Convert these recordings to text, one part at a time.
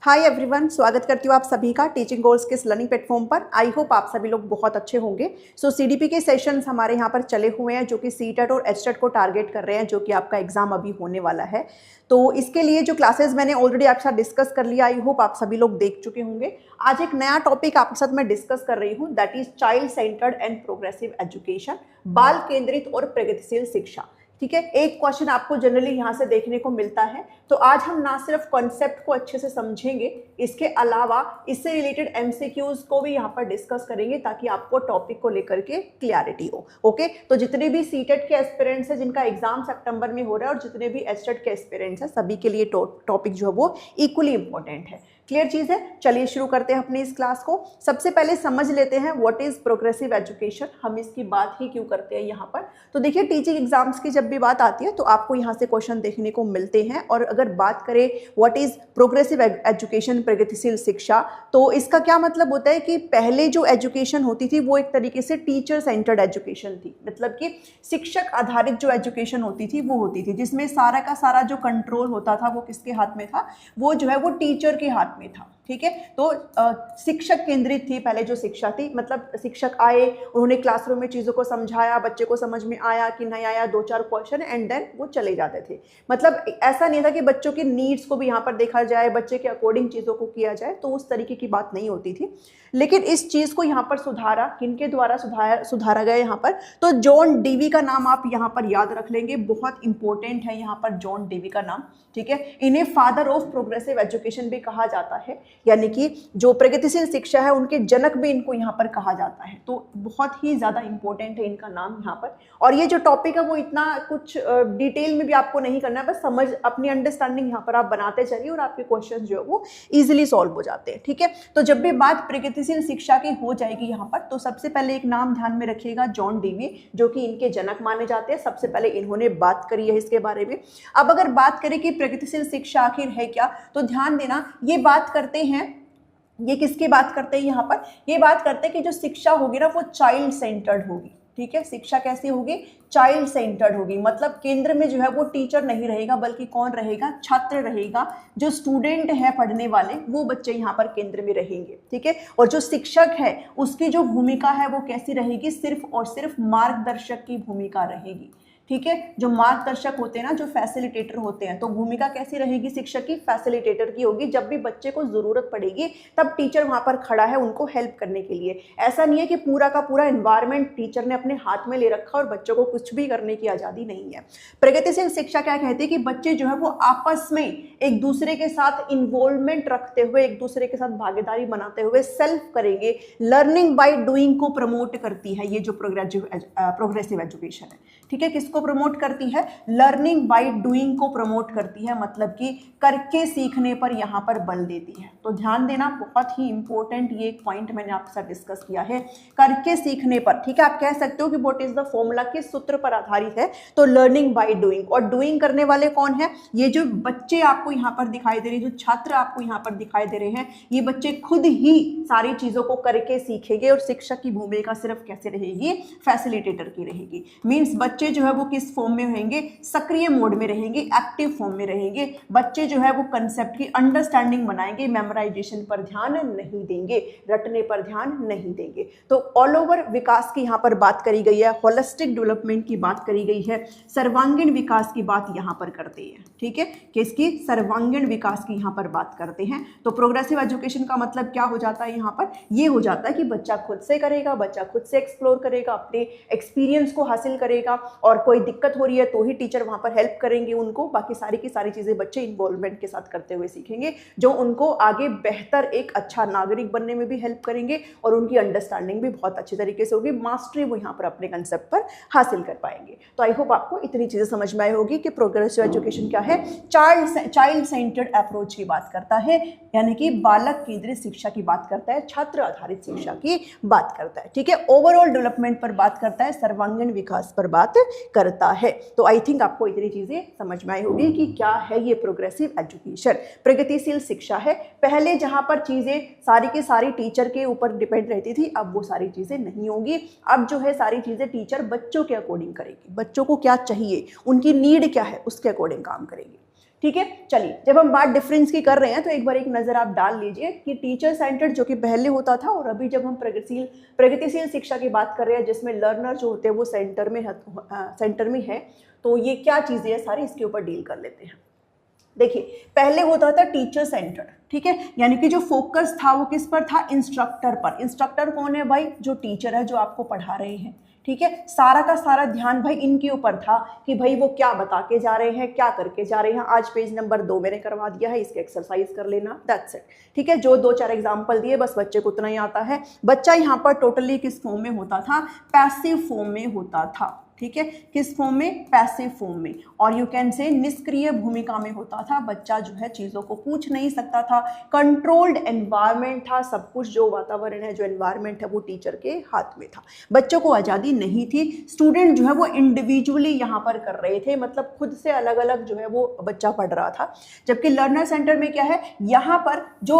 Hi everyone, स्वागत करती हूँ आप सभी का टीचिंग गोल्स के इस लर्निंग प्लेटफॉर्म पर। आई होप आप सभी लोग बहुत अच्छे होंगे। सीडीपी के सेशंस हमारे यहाँ पर चले हुए हैं जो कि सीटेट और एचटेट को टारगेट कर रहे हैं, जो कि आपका एग्जाम अभी होने वाला है। तो इसके लिए जो क्लासेस मैंने ऑलरेडी आपके साथ डिस्कस कर लिया, आई होप आप सभी लोग देख चुके होंगे। आज एक नया टॉपिक आपके साथ मैं डिस्कस कर रही हूँ, that is child centred and progressive education, बाल केंद्रित और प्रगतिशील शिक्षा। ठीक है, एक क्वेश्चन आपको जनरली यहाँ से देखने को मिलता है। तो आज हम ना सिर्फ कॉन्सेप्ट को अच्छे से समझेंगे, इसके अलावा इससे रिलेटेड एमसीक्यूज को भी यहाँ पर डिस्कस करेंगे ताकि आपको टॉपिक को लेकर के क्लैरिटी हो। ओके, तो जितने भी सीटेट के एस्पिरेंट्स हैं जिनका एग्जाम सितंबर में हो रहा है और जितने भी एचटेट के एस्पिरेंट्स हैं, सभी के लिए टॉपिक जो है वो इक्वली इंपॉर्टेंट है। क्लियर चीज है। चलिए शुरू करते हैं अपनी इस क्लास को। सबसे पहले समझ लेते हैं व्हाट इज प्रोग्रेसिव एजुकेशन, हम इसकी बात ही क्यों करते हैं यहाँ पर। तो देखिए, टीचिंग एग्जाम्स की जब भी बात आती है तो आपको यहाँ से क्वेश्चन देखने को मिलते हैं। और अगर बात करें व्हाट इज प्रोग्रेसिव एजुकेशन, प्रगतिशील शिक्षा, तो इसका क्या मतलब होता है कि पहले जो एजुकेशन होती थी वो एक तरीके से टीचर सेंटर्ड एजुकेशन थी। मतलब कि शिक्षक आधारित जो एजुकेशन होती थी वो होती थी, जिसमें सारा का सारा जो कंट्रोल होता था वो किसके हाथ में था, वो जो है वो टीचर के हाथ में था। ठीक है, तो शिक्षक केंद्रित थी पहले जो शिक्षा थी। मतलब शिक्षक आए, उन्होंने क्लासरूम में चीज़ों को समझाया, बच्चे को समझ में आया कि नहीं आया, 2-4 क्वेश्चन एंड देन वो चले जाते थे। मतलब ऐसा नहीं था कि बच्चों की नीड्स को भी यहाँ पर देखा जाए, बच्चे के अकॉर्डिंग चीज़ों को किया जाए, तो उस तरीके की बात नहीं होती थी। लेकिन इस चीज़ को यहाँ पर सुधारा, किनके द्वारा सुधारा गया यहाँ पर, तो जॉन डेवी का नाम आप यहाँ पर याद रख लेंगे, बहुत इंपॉर्टेंट है यहाँ पर जॉन डेवी का नाम। ठीक है, इन्हें फादर ऑफ प्रोग्रेसिव एजुकेशन भी कहा जाता है, यानी कि जो प्रगतिशील शिक्षा है उनके जनक भी इनको यहाँ पर कहा जाता है। तो बहुत ही ज्यादा इंपॉर्टेंट है इनका नाम यहाँ पर। और ये जो टॉपिक है वो इतना कुछ डिटेल में भी आपको नहीं करना है, बस समझ, अपनी अंडरस्टैंडिंग यहाँ पर आप बनाते चलिए और आपके क्वेश्चन जो है वो इजिली सॉल्व हो जाते हैं। ठीक है, तो जब भी बात प्रगतिशील शिक्षा की हो जाएगी यहाँ पर, तो सबसे पहले एक नाम ध्यान में रखिएगा, जॉन डेवी, जो कि इनके जनक माने जाते हैं। सबसे पहले इन्होंने बात करी है इसके बारे में। अब अगर बात करें कि प्रगतिशील शिक्षा आखिर है क्या, तो ध्यान देना, ये बात करते हैं, ये किसकी बात करते हैं यहाँ पर, ये बात करते हैं कि जो शिक्षा होगी ना वो चाइल्ड सेंटर्ड होगी। ठीक है, शिक्षा कैसी होगी, चाइल्ड सेंटर्ड होगी। मतलब केंद्र में जो है वो टीचर नहीं रहेगा, बल्कि कौन रहेगा, छात्र रहेगा। जो स्टूडेंट है पढ़ने वाले, वो बच्चे यहाँ पर केंद्र में रहेंगे। ठीक है, और जो शिक्षक है उसकी जो भूमिका है वो कैसी रहेगी, सिर्फ और सिर्फ मार्गदर्शक की भूमिका रहेगी। ठीक है, जो मार्गदर्शक होते हैं ना, जो फैसिलिटेटर होते हैं, तो भूमिका कैसी रहेगी शिक्षक की, फैसिलिटेटर की होगी। जब भी बच्चे को जरूरत पड़ेगी तब टीचर वहां पर खड़ा है उनको हेल्प करने के लिए। ऐसा नहीं है कि पूरा का पूरा एनवायरनमेंट टीचर ने अपने हाथ में ले रखा और बच्चों को कुछ भी करने की आजादी नहीं है। प्रगतिशील शिक्षा क्या कहती है कि बच्चे जो है वो आपस में एक दूसरे के साथ इन्वॉल्वमेंट रखते हुए, एक दूसरे के साथ भागीदारी बनाते हुए सेल्फ करेंगे। लर्निंग बाय डूइंग को प्रमोट करती है ये जो प्रोग्रेसिव एजुकेशन है। ठीक है, किसको प्रमोट करती है, लर्निंग बाय डूइंग को प्रमोट करती है। मतलब कि करके सीखने पर यहाँ पर बल देती है। तो ध्यान देना, बहुत ही इंपॉर्टेंट ये एक पॉइंट मैंने आपके साथ डिस्कस किया है, करके सीखने पर। ठीक है, आप कह सकते हो कि व्हाट इज द फॉर्मूला, किस सूत्र पर आधारित है, तो लर्निंग बाय डूइंग। और डूइंग करने वाले कौन है, ये जो बच्चे आपको यहाँ पर दिखाई दे रहे हैं, जो छात्र आपको यहाँ पर दिखाई दे रहे हैं, ये बच्चे खुद ही सारी चीजों को करके सीखेंगे। और शिक्षक की भूमिका सिर्फ कैसे रहेगी, फैसिलिटेटर की रहेगी। मीन्स बच्चे जो है वो किस फॉर्म में रहेंगे, सक्रिय मोड में रहेंगे, एक्टिव फॉर्म में रहेंगे। बच्चे जो है वो कंसेप्ट की अंडरस्टैंडिंग बनाएंगे, मेमोराइजेशन पर ध्यान नहीं देंगे, रटने पर ध्यान नहीं देंगे। तो ऑल ओवर विकास की यहाँ पर बात करी गई है, होलिस्टिक डेवलपमेंट की बात करी गई है, सर्वांगीण विकास की बात यहाँ पर करते हैं। ठीक है, किसकी, सर्वांगीण विकास की यहाँ पर बात करते हैं। तो प्रोग्रेसिव एजुकेशन का मतलब क्या हो जाता है यहाँ पर, ये हो जाता है कि बच्चा खुद से करेगा, बच्चा खुद से एक्सप्लोर करेगा, अपने एक्सपीरियंस को हासिल करेगा, और कोई दिक्कत हो रही है तो ही टीचर वहां पर हेल्प करेंगे उनको। बाकी सारी की सारी चीजें बच्चे इन्वॉल्वमेंट के साथ करते हुए सीखेंगे, जो उनको आगे बेहतर एक अच्छा नागरिक बनने में भी हेल्प करेंगे और उनकी अंडरस्टैंडिंग भी बहुत अच्छी तरीके से होगी, मास्टरी वो यहाँ पर अपने कंसेप्ट पर हासिल कर पाएंगे। तो आई होप आपको इतनी चीजें समझ में आई होगी कि प्रोग्रेसिव एजुकेशन क्या है, चाइल्ड सेंटर्ड अप्रोच की बात करता है, यानी कि बालक केंद्रित शिक्षा की बात करता है, छात्र आधारित शिक्षा की बात करता है। ठीक है, ओवरऑल डेवलपमेंट पर बात करता है, सर्वांगीण विकास पर बात करता है। तो आई थिंक आपको इतनी चीजें समझ में आई होगी कि क्या है ये प्रोग्रेसिव एजुकेशन, प्रगतिशील शिक्षा है। पहले जहां पर चीजें सारी की सारी टीचर के ऊपर डिपेंड रहती थी, अब वो सारी चीजें नहीं होंगी। अब जो है सारी चीजें टीचर बच्चों के अकॉर्डिंग करेगी, बच्चों को क्या चाहिए, उनकी नीड क्या है, उसके अकॉर्डिंग काम करेगी। ठीक है। चलिए, जब हम बात डिफरेंस की कर रहे हैं तो एक बार एक नज़र आप डाल लीजिए कि टीचर सेंटर्ड जो कि पहले होता था और अभी जब हम प्रगतिशील शिक्षा की बात कर रहे हैं जिसमें लर्नर जो होते हैं वो सेंटर में है, तो ये क्या चीज़ें हैं सारी, इसके ऊपर डील कर लेते हैं। देखिए, पहले होता था टीचर सेंटर्ड, ठीक है, यानी कि जो फोकस था वो किस पर था, इंस्ट्रक्टर पर। इंस्ट्रक्टर कौन है भाई, जो टीचर है जो आपको पढ़ा रहे हैं, ठीक है। सारा का सारा ध्यान भाई इनके ऊपर था कि भाई वो क्या बता के जा रहे हैं, क्या करके जा रहे हैं। आज पेज नंबर 2 मैंने करवा दिया है, इसके एक्सरसाइज कर लेना, दैट्स इट, ठीक है। जो 2-4 एग्जाम्पल दिए बस बच्चे को उतना ही आता है। बच्चा यहाँ पर टोटली किस फॉर्म में होता था, पैसिव फॉर्म में होता था, ठीक है। किस फॉर्म में, पैसिव फॉर्म में, और यू कैन से निष्क्रिय भूमिका में होता था। बच्चा जो है चीज़ों को पूछ नहीं सकता था, कंट्रोल्ड एनवायरनमेंट था, सब कुछ जो वातावरण है, जो एनवायरनमेंट है वो टीचर के हाथ में था। बच्चों को आज़ादी नहीं थी, स्टूडेंट जो है वो इंडिविजुअली यहाँ पर कर रहे थे, मतलब खुद से अलग अलग जो है वो बच्चा पढ़ रहा था। जबकि लर्नर सेंटर में क्या है, यहाँ पर जो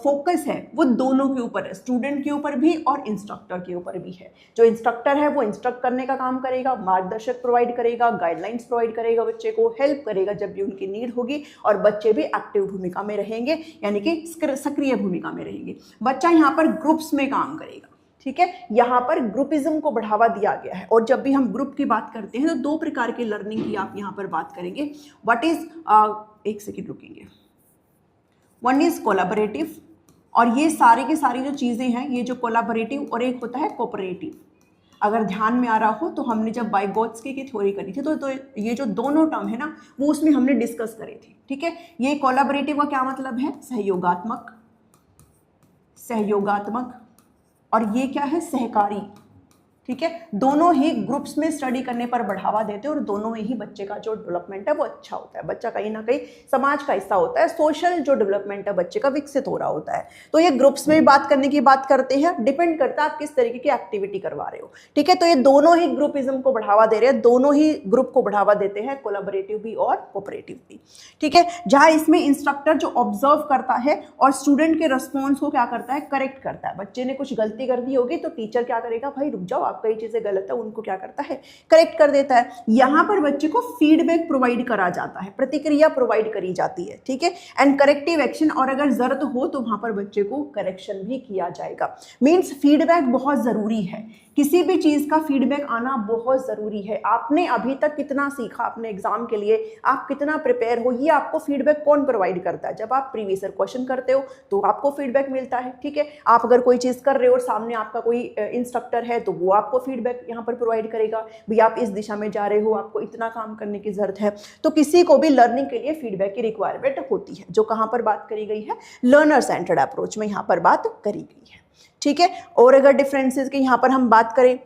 फोकस है वो दोनों के ऊपर है, स्टूडेंट के ऊपर भी और इंस्ट्रक्टर के ऊपर भी है। जो इंस्ट्रक्टर है वो इंस्ट्रक्ट करने का काम करेगा, मार्गदर्शक प्रोवाइड करेगा, गाइडलाइंस प्रोवाइड करेगा, बच्चे को हेल्प करेगा जब भी उनकी नीड होगी, और बच्चे भी एक्टिव भूमिका में रहेंगे, यानी कि सक्रिय भूमिका में रहेंगे। बच्चा यहाँ पर ग्रुप्स में काम करेगा, ठीक है। यहाँ पर ग्रुपिज्म को बढ़ावा दिया गया है, और जब भी हम ग्रुप की बात करते हैं तो 2 प्रकार की लर्निंग की आप यहाँ पर बात करेंगे। व्हाट इज, एक सेकेंड रुकेंगे, वन इज कोलैबोरेटिव, और ये सारी की सारी जो चीज़ें हैं, ये जो कोलैबोरेटिव, और एक होता है कोऑपरेटिव। अगर ध्यान में आ रहा हो तो हमने जब वाइगोत्स्की की थ्योरी करी थी तो ये जो दोनों टर्म है ना वो उसमें हमने डिस्कस करे थे, ठीक है। ये कोलैबोरेटिव का क्या मतलब है, सहयोगात्मक, और ये क्या है, सहकारी, ठीक है। दोनों ही ग्रुप्स में स्टडी करने पर बढ़ावा देते हैं, और दोनों में ही बच्चे का जो डेवलपमेंट है वो अच्छा होता है। बच्चा कहीं ना कहीं समाज का हिस्सा होता है, सोशल जो डेवलपमेंट है बच्चे का विकसित हो रहा होता है। तो ये ग्रुप्स में बात करने की बात करते हैं, डिपेंड करता है आप किस तरीके की एक्टिविटी करवा रहे हो, ठीक है। तो ये दोनों ही ग्रुपिज्म को बढ़ावा दे रहे हैं, दोनों ही ग्रुप को बढ़ावा देते हैं, कोलैबोरेटिव भी और कोऑपरेटिव भी, ठीक है। जहाँ इसमें इंस्ट्रक्टर जो ऑब्जर्व करता है और स्टूडेंट के रिस्पॉन्स को क्या करता है, करेक्ट करता है। बच्चे ने कुछ गलती कर दी होगी तो टीचर क्या करेगा, भाई रुक जाओ, कई चीजें गलत है, उनको क्या करता है, करेक्ट कर देता है। यहां पर बच्चे को फीडबैक प्रोवाइड करा जाता है, प्रतिक्रिया प्रोवाइड करी जाती है, ठीक है, एंड करेक्टिव एक्शन, और अगर जरूरत हो तो वहां पर बच्चे को करेक्शन भी किया जाएगा। मींस फीडबैक बहुत जरूरी है, किसी भी चीज का फीडबैक आना बहुत जरूरी है। आपने अभी तक कितना सीखा अपने एग्जाम के लिए, आप कितना प्रिपेयर हो, ये आपको फीडबैक कौन प्रोवाइड करता है, जब आप प्रीवियस ईयर क्वेश्चन करते हो तो आपको फीडबैक मिलता है, ठीक है। आप अगर कोई चीज कर रहे हो और सामने आपका कोई इंस्ट्रक्टर है तो वो आपको फीडबैक यहाँ पर प्रोवाइड करेगा, भाई आप इस दिशा में जा रहे हो, आपको इतना काम करने की जरूरत है। तो किसी को भी लर्निंग के लिए फीडबैक की रिक्वायरमेंट होती है, जो कहाँ पर बात करी गई है, लर्नर सेंटर्ड अप्रोच में यहाँ पर बात करी गई है, ठीक है। और अगर डिफरेंसेस की यहाँ पर हम बात करें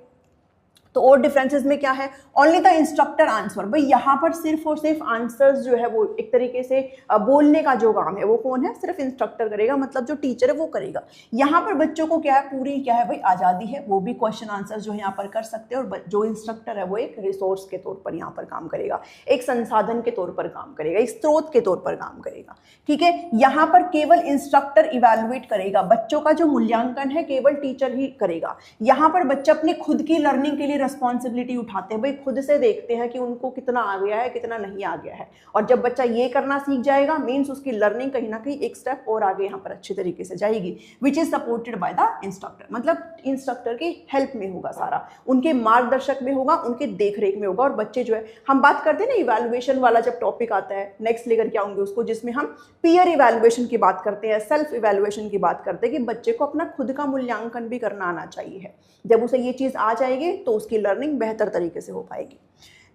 तो और डिफरेंसेस में क्या है, ओनली द इंस्ट्रक्टर आंसर, भाई यहाँ पर सिर्फ और सिर्फ आंसर्स जो है वो एक तरीके से बोलने का जो काम है वो कौन है, सिर्फ इंस्ट्रक्टर करेगा, मतलब जो टीचर है वो करेगा। यहाँ पर बच्चों को क्या है, पूरी क्या है भाई आज़ादी है, वो भी क्वेश्चन आंसर जो है यहाँ पर कर सकते हैं, और जो इंस्ट्रक्टर है वो एक रिसोर्स के तौर पर यहाँ पर काम करेगा, एक संसाधन के तौर पर काम करेगा, एक स्रोत के तौर पर काम करेगा, ठीक है। यहाँ पर केवल इंस्ट्रक्टर इवेलुएट करेगा, बच्चों का जो मूल्यांकन है केवल टीचर ही करेगा। यहाँ पर बच्चा अपनी खुद की लर्निंग के लिए रिस्पॉन्सिबिलिटी उठाते हैं, भाई खुद से देखते हैं कि उनको कितना आ गया है, कितना नहीं आ गया है, और जब बच्चा ये करना सीख जाएगा मीन्स उसकी लर्निंग कहीं ना कहीं एक स्टेप और आगे यहाँ पर अच्छे तरीके से जाएगी, which is supported by the instructor, मतलब इंस्ट्रक्टर की हेल्प में होगा सारा, उनके मार्गदर्शक में होगा, उनके देखरेख में होगा। और बच्चे जो है, हम बात करते हैं ना इवैल्यूएशन वाला जब टॉपिक आता है, नेक्स्ट लेकर के आऊंगे उसको, जिसमें हम पीयर इवैल्यूएशन की बात करते हैं, सेल्फ इवैल्यूएशन की बात करते हैं कि बच्चे को अपना खुद का मूल्यांकन भी करना आना चाहिए। जब उसे ये चीज आ जाएगी तो उसकी लर्निंग बेहतर तरीके से हो पाएगी।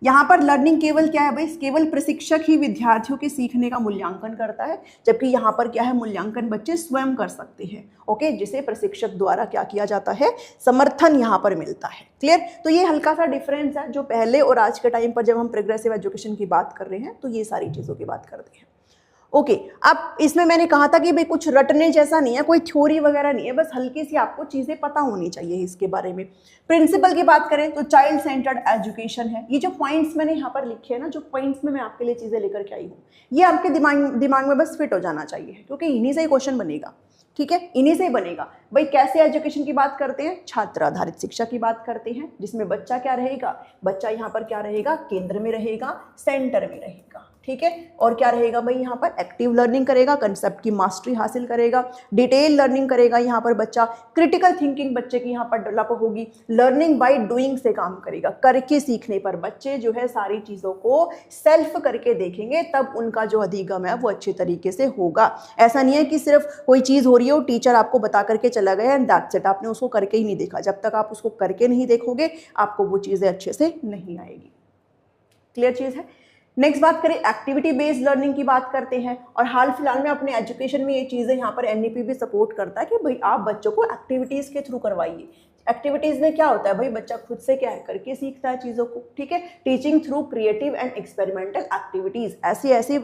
यहाँ पर लर्निंग केवल क्या है भाई, केवल प्रशिक्षक ही विद्यार्थियों के सीखने का मूल्यांकन करता है, जबकि यहाँ पर क्या है, मूल्यांकन बच्चे स्वयं कर सकते हैं, ओके, जिसे प्रशिक्षक द्वारा क्या किया जाता है, समर्थन यहाँ पर मिलता है। क्लियर? तो ये हल्का सा डिफरेंस है जो पहले और आज के टाइम पर जब हम प्रोग्रेसिव एजुकेशन की बात कर रहे हैं तो ये सारी चीज़ों की बात करते हैं। ओके, अब इसमें मैंने कहा था कि भाई कुछ रटने जैसा नहीं है, कोई थ्योरी वगैरह नहीं है, बस हल्की सी आपको चीज़ें पता होनी चाहिए इसके बारे में। प्रिंसिपल की बात करें तो चाइल्ड सेंटर्ड एजुकेशन है। ये जो पॉइंट्स मैंने यहाँ पर लिखे हैं ना, जो पॉइंट्स में मैं आपके लिए चीज़ें लेकर के आई हूँ, ये आपके दिमाग में बस फिट हो जाना चाहिए, क्योंकि इन्हीं से ही क्वेश्चन बनेगा, ठीक है, इन्हीं से ही बनेगा। भाई कैसे एजुकेशन की बात करते हैं, छात्र आधारित शिक्षा की बात करते हैं, जिसमें बच्चा क्या रहेगा, बच्चा यहाँ पर क्या रहेगा, केंद्र में रहेगा, सेंटर में रहेगा, ठीक है। और क्या रहेगा भाई, यहाँ पर एक्टिव लर्निंग करेगा, कंसेप्ट की मास्टरी हासिल करेगा, डिटेल लर्निंग करेगा यहाँ पर बच्चा, क्रिटिकल थिंकिंग बच्चे की यहाँ पर डेवलप होगी, लर्निंग बाय डूइंग से काम करेगा, करके सीखने पर बच्चे जो है सारी चीज़ों को सेल्फ करके देखेंगे, तब उनका जो अधिगम है वो अच्छे तरीके से होगा। ऐसा नहीं है कि सिर्फ कोई चीज़ हो रही है और टीचर आपको बता करके चला गया एंड दैट्स इट, आपने उसको करके ही नहीं देखा। जब तक आप उसको करके नहीं देखोगे आपको वो चीज़ें अच्छे से नहीं आएगी। क्लियर चीज़ है। नेक्स्ट बात करें, एक्टिविटी बेस्ड लर्निंग की बात करते हैं। और हाल फिलहाल में अपने एजुकेशन में ये चीज़ें यहाँ पर एनईपी भी सपोर्ट करता है कि भाई आप बच्चों को एक्टिविटीज़ के थ्रू करवाइए। एक्टिविटीज़ में क्या होता है भाई, बच्चा खुद से क्या है करके सीखता है चीज़ों को, ठीक है। Teaching through creative and experimental activities, ऐसी ऐसी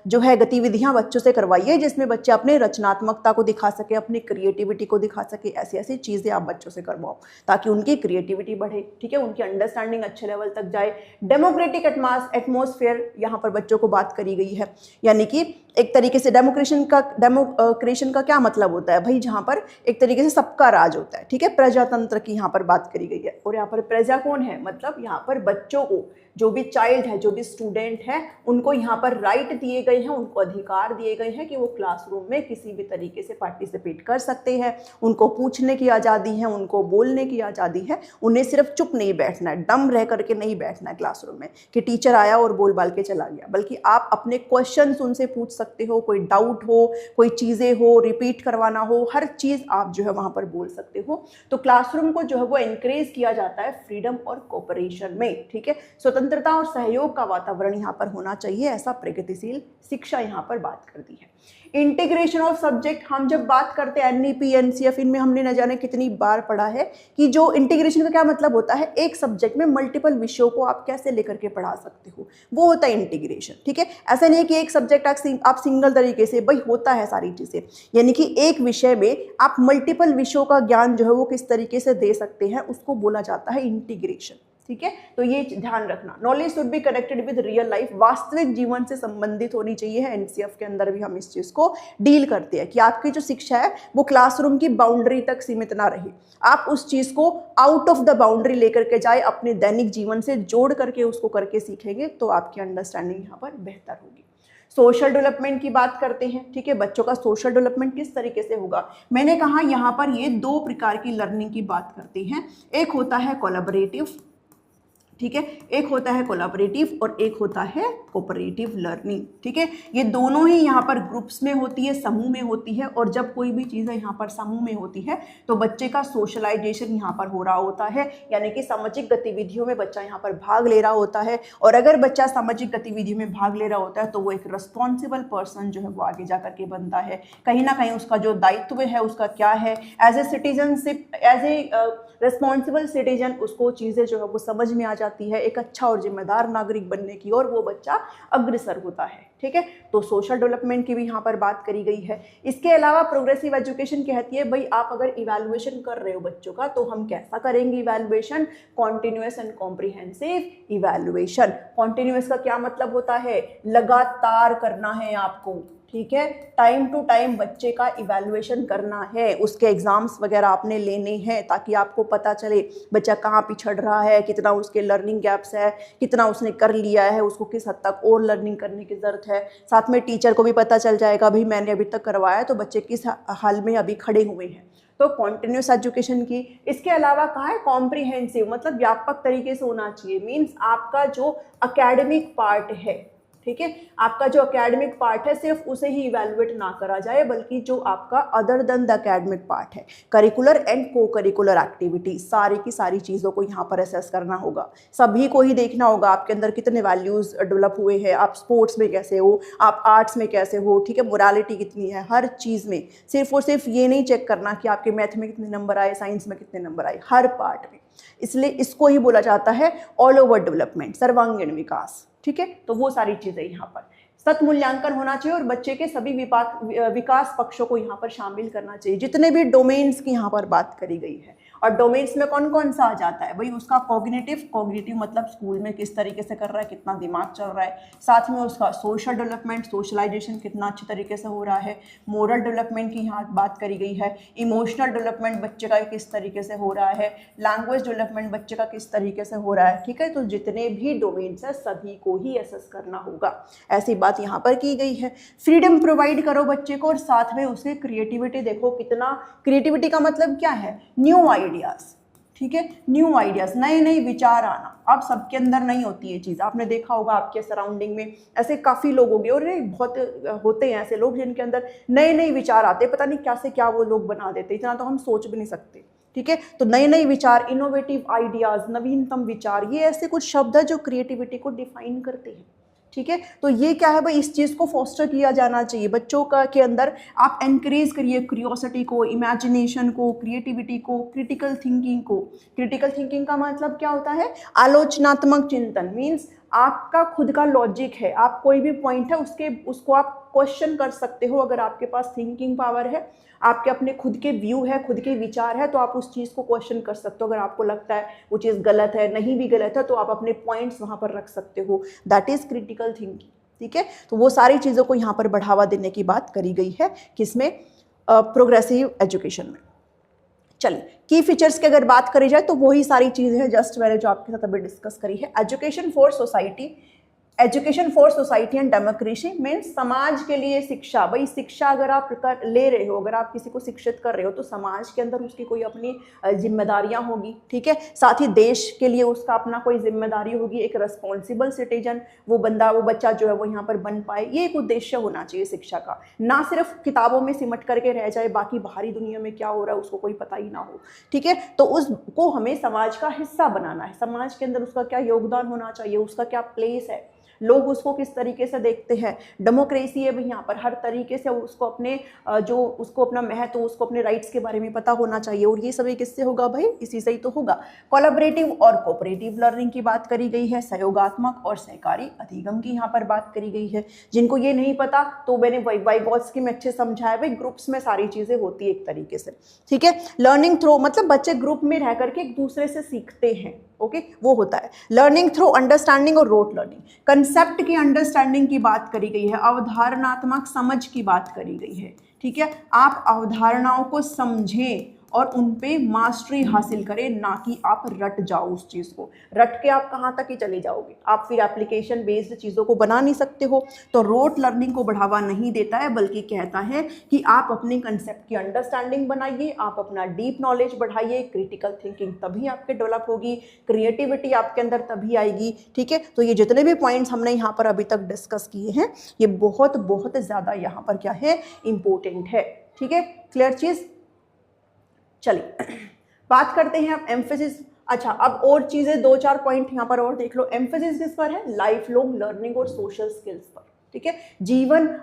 जो है गतिविधियाँ बच्चों से करवाइए जिसमें बच्चे अपने रचनात्मकता को दिखा सके, अपनी क्रिएटिविटी को दिखा सके। ऐसी ऐसी चीज़ें आप बच्चों से करवाओ ताकि उनकी क्रिएटिविटी बढ़े, ठीक है, उनकी अंडरस्टैंडिंग अच्छे लेवल तक जाए। डेमोक्रेटिक एटमॉस्फेयर यहाँ पर बच्चों को बात करी गई है, यानी कि एक तरीके से डेमोक्रेशन का क्या मतलब होता है भाई, जहाँ पर एक तरीके से सबका राज होता है, ठीक है। प्रजातंत्र की यहाँ पर बात करी गई है। और यहाँ पर प्रजा कौन है, मतलब यहाँ पर बच्चों को, जो भी चाइल्ड है, जो भी स्टूडेंट है, उनको यहाँ पर राइट दिए गए हैं, उनको अधिकार दिए गए हैं कि वो क्लासरूम में किसी भी तरीके से पार्टिसिपेट कर सकते हैं। उनको पूछने की आज़ादी है, उनको बोलने की आज़ादी है। उन्हें सिर्फ चुप नहीं बैठना है, डम रह करके नहीं बैठना है क्लासरूम में कि टीचर आया और बोल बाल के चला गया, बल्कि आप अपने क्वेश्चंस उनसे पूछ सकते हो, कोई डाउट हो, कोई चीज़ें हो, रिपीट करवाना हो, हर चीज़ आप जो है वहाँ पर बोल सकते हो। तो क्लासरूम को जो है वो एनकरेज किया जाता है फ्रीडम और कोऑपरेशन में, ठीक है। स्वतंत्रता और सहयोग का वातावरण यहाँ पर होना चाहिए, ऐसा प्रगतिशील शिक्षा यहाँ पर बात करती है। इंटीग्रेशन ऑफ सब्जेक्ट, हम जब बात करते हैं एनईपी एनसीएफ, इनमें हमने न जाने कितनी बार पढ़ा है कि जो इंटीग्रेशन का क्या मतलब होता है, एक सब्जेक्ट में मल्टीपल विषयों को आप कैसे लेकर के पढ़ा सकते हो, वो होता है इंटीग्रेशन, ठीक है। ऐसा नहीं है कि एक सब्जेक्ट आप सिंगल तरीके से, भाई होता है सारी चीज़ें, यानी कि एक विषय में आप मल्टीपल विषयों का ज्ञान जो है वो किस तरीके से दे सकते हैं, उसको बोला जाता है इंटीग्रेशन, ठीक है। तो ये ध्यान रखना, knowledge should be connected with real life, वास्तविक जीवन से संबंधित होनी चाहिए। एनसीएफ के अंदर भी हम इस चीज़ को डील करते हैं कि आपकी जो शिक्षा है वो क्लासरूम की बाउंड्री तक सीमित ना रहे, आप उस चीज़ को आउट ऑफ द बाउंड्री लेकर के जाए, अपने दैनिक जीवन से जोड़ करके उसको करके सीखेंगे तो आपकी अंडरस्टैंडिंग यहाँ पर बेहतर होगी। सोशल डेवलपमेंट की बात करते हैं, ठीक है। बच्चों का सोशल डेवलपमेंट किस तरीके से होगा, मैंने कहा यहाँ पर ये दो प्रकार की लर्निंग की बात करते हैं। एक होता है कोलैबोरेटिव, ठीक है, एक होता है कोलैबोरेटिव और एक होता है कोऑपरेटिव लर्निंग, ठीक है। ये दोनों ही यहाँ पर ग्रुप्स में होती है, समूह में होती है। और जब कोई भी चीज़ यहाँ पर समूह में होती है तो बच्चे का सोशलाइजेशन यहाँ पर हो रहा होता है, यानी कि सामाजिक गतिविधियों में बच्चा यहाँ पर भाग ले रहा होता है। और अगर बच्चा सामाजिक गतिविधियों में भाग ले रहा होता है तो वो एक रिस्पॉन्सिबल पर्सन जो है वो आगे जा करके बनता है। कहीं ना कहीं उसका जो दायित्व है उसका क्या है, as a citizenship, as a responsible citizen, उसको चीज़ें जो है वो समझ में आ जाती है, एक अच्छा और जिम्मेदार नागरिक बनने की और वो बच्चा अग्रसर होता है, ठीक है। तो सोशल डेवलपमेंट की भी यहाँ पर बात करी गई है। इसके अलावा प्रोग्रेसिव एजुकेशन कहती है भाई आप अगर इवैल्यूएशन कर रहे हो बच्चों का तो हम कैसा करेंगे evaluation, continuous and comprehensive evaluation. Continuous का क्या मतलब होता है, लगातार करना है आपको, ठीक है। टाइम टू टाइम बच्चे का इवैल्यूएशन करना है, उसके एग्जाम्स वगैरह आपने लेने हैं ताकि आपको पता चले बच्चा कहाँ पिछड़ रहा है, कितना उसके लर्निंग गैप्स है, कितना उसने कर लिया है, उसको किस हद तक और लर्निंग करने की ज़रूरत है। साथ में टीचर को भी पता चल जाएगा भाई मैंने अभी तक करवाया है तो बच्चे किस हाल में अभी खड़े हुए हैं। तो कॉन्टिन्यूस एजुकेशन की। इसके अलावा कहा है कॉम्प्रिहेंसिव, मतलब व्यापक तरीके से होना चाहिए। मीन्स आपका जो अकेडमिक पार्ट है, ठीक है, आपका जो एकेडमिक पार्ट है सिर्फ उसे ही इवैल्यूएट ना करा जाए, बल्कि जो आपका other than the academic part है, करिकुलर एंड को करिकुलर एक्टिविटी, सारी की सारी चीज़ों को यहाँ पर असेस करना होगा। सभी को ही देखना होगा आपके अंदर कितने वैल्यूज़ डेवलप हुए हैं, आप स्पोर्ट्स में कैसे हो, आप आर्ट्स में कैसे हो, ठीक है, मोरालिटी कितनी है, हर चीज़ में। सिर्फ और सिर्फ ये नहीं चेक करना कि आपके मैथ में कितने नंबर आए, साइंस में कितने नंबर आए, हर पार्ट में। इसलिए इसको ही बोला जाता है ऑल ओवर डेवलपमेंट, सर्वांगीण विकास, ठीक है। तो वो सारी चीज़ें यहाँ पर सत मूल्यांकन होना चाहिए और बच्चे के सभी विकास पक्षों को यहाँ पर शामिल करना चाहिए, जितने भी डोमेन्स की यहाँ पर बात करी गई है। और डोमेन्स में कौन कौन सा आ जाता है भाई, उसका कॉग्निटिव मतलब स्कूल में किस तरीके से कर रहा है, कितना दिमाग चल रहा है, साथ में उसका सोशल डेवलपमेंट, सोशलाइजेशन कितना अच्छी तरीके से हो रहा है, मोरल डेवलपमेंट की यहाँ बात करी गई है, इमोशनल डेवलपमेंट बच्चे का किस तरीके से हो रहा है, लैंग्वेज डेवलपमेंट बच्चे का किस तरीके से हो रहा है, ठीक है। तो जितने भी डोमेन्स है सभी को ही असेस करना होगा, ऐसी बात यहाँ पर की गई है। फ्रीडम प्रोवाइड करो बच्चे को और साथ में उसके क्रिएटिविटी देखो, कितना क्रिएटिविटी का मतलब क्या है, न्यू आइडियाज, ठीक है, न्यू आइडियाज, नए नए विचार आना। अब सबके अंदर नहीं होती ये चीज़, आपने देखा होगा आपके सराउंडिंग में ऐसे काफ़ी लोग होंगे और बहुत होते हैं ऐसे लोग जिनके अंदर नए नए विचार आते हैं, पता नहीं क्या से क्या वो लोग बना देते, इतना तो हम सोच भी नहीं सकते, ठीक है। तो नए नए विचार, इनोवेटिव आइडियाज, नवीनतम विचार, ये ऐसे कुछ शब्द है जो क्रिएटिविटी को डिफाइन करते हैं, ठीक है। तो ये क्या है भाई, इस चीज़ को फोस्टर किया जाना चाहिए बच्चों का के अंदर। आप एनकरेज करिए क्यूरियोसिटी को, इमेजिनेशन को, क्रिएटिविटी को, क्रिटिकल थिंकिंग को। क्रिटिकल थिंकिंग का मतलब क्या होता है, आलोचनात्मक चिंतन, मीन्स आपका खुद का लॉजिक है, आप कोई भी पॉइंट है उसको आप क्वेश्चन कर सकते हो। अगर आपके पास थिंकिंग पावर है, आपके अपने खुद के व्यू है, खुद के विचार है, तो आप उस चीज़ को क्वेश्चन कर सकते हो। अगर आपको लगता है वो चीज़ गलत है, नहीं भी गलत है, तो आप अपने पॉइंट्स वहाँ पर रख सकते हो, दैट इज़ क्रिटिकल थिंकिंग, ठीक है। तो वो सारी चीज़ों को यहाँ पर बढ़ावा देने की बात करी गई है, किसमें, प्रोग्रेसिव एजुकेशन में। चलिए, की फीचर्स की अगर बात करी जाए तो वही सारी चीज़ें हैं जस्ट मैंने जो आपके साथ अभी डिस्कस करी है। Education for society, education for society and democracy means समाज के लिए शिक्षा। भाई शिक्षा अगर आप ले रहे हो, अगर आप किसी को शिक्षित कर रहे हो, तो समाज के अंदर उसकी कोई अपनी जिम्मेदारियां होगी, ठीक है। साथ ही देश के लिए उसका अपना कोई जिम्मेदारी होगी, एक रिस्पॉन्सिबल सिटीजन वो बच्चा जो है वो यहाँ पर बन पाए। ये एक उद्देश्य होना चाहिए शिक्षा का, ना सिर्फ किताबों में सिमट करके रह जाए, बाकी बाहरी दुनिया में क्या हो रहा है उसको कोई पता ही ना हो, ठीक है। तो उसको हमें समाज का हिस्सा बनाना है, समाज के अंदर उसका क्या योगदान होना चाहिए, उसका क्या प्लेस है, लोग उसको किस तरीके से देखते हैं। डेमोक्रेसी है भाई, यहाँ पर हर तरीके से उसको अपने उसको अपना महत्व, उसको अपने राइट्स के बारे में पता होना चाहिए। और ये सभी किससे होगा भाई, इसी से ही तो होगा। कोलैबोरेटिव और कोऑपरेटिव लर्निंग की बात करी गई है, सहयोगात्मक और सहकारी अधिगम की यहाँ पर बात करी गई है। जिनको ये नहीं पता तो मैंने वाइगोत्स्की में अच्छे समझाया, भाई ग्रुप्स में सारी चीजें होती है एक तरीके से, ठीक है। लर्निंग थ्रू मतलब बच्चे ग्रुप में रह करके एक दूसरे से सीखते हैं, ओके, वो होता है। लर्निंग थ्रू अंडरस्टैंडिंग और रोट लर्निंग, कंसेप्ट की अंडरस्टैंडिंग की बात करी गई है, अवधारणात्मक समझ की बात करी गई है, ठीक है। आप अवधारणाओं को समझें और उन पे मास्टरी हासिल करें, ना कि आप रट जाओ उस चीज़ को। रट के आप कहाँ तक ही चले जाओगे, आप फिर एप्लीकेशन बेस्ड चीज़ों को बना नहीं सकते हो। तो रोट लर्निंग को बढ़ावा नहीं देता है, बल्कि कहता है कि आप अपने कंसेप्ट की अंडरस्टैंडिंग बनाइए, आप अपना डीप नॉलेज बढ़ाइए, क्रिटिकल थिंकिंग तभी आपके डेवलप होगी, क्रिएटिविटी आपके अंदर तभी आएगी, ठीक है। तो ये जितने भी पॉइंट्स हमने यहाँ पर अभी तक डिस्कस किए हैं, ये बहुत बहुत ज़्यादा यहाँ पर क्या है, इंपॉर्टेंट है, ठीक है। क्लियर चीज़। चलिए बात करते हैं अब एम्फेसिस। अच्छा, अब और चीजें 2-4 पॉइंट यहाँ पर और देख लो। एम्फेसिस किस पर है, लाइफ लॉन्ग लर्निंग और सोशल स्किल्स पर, ठीक है।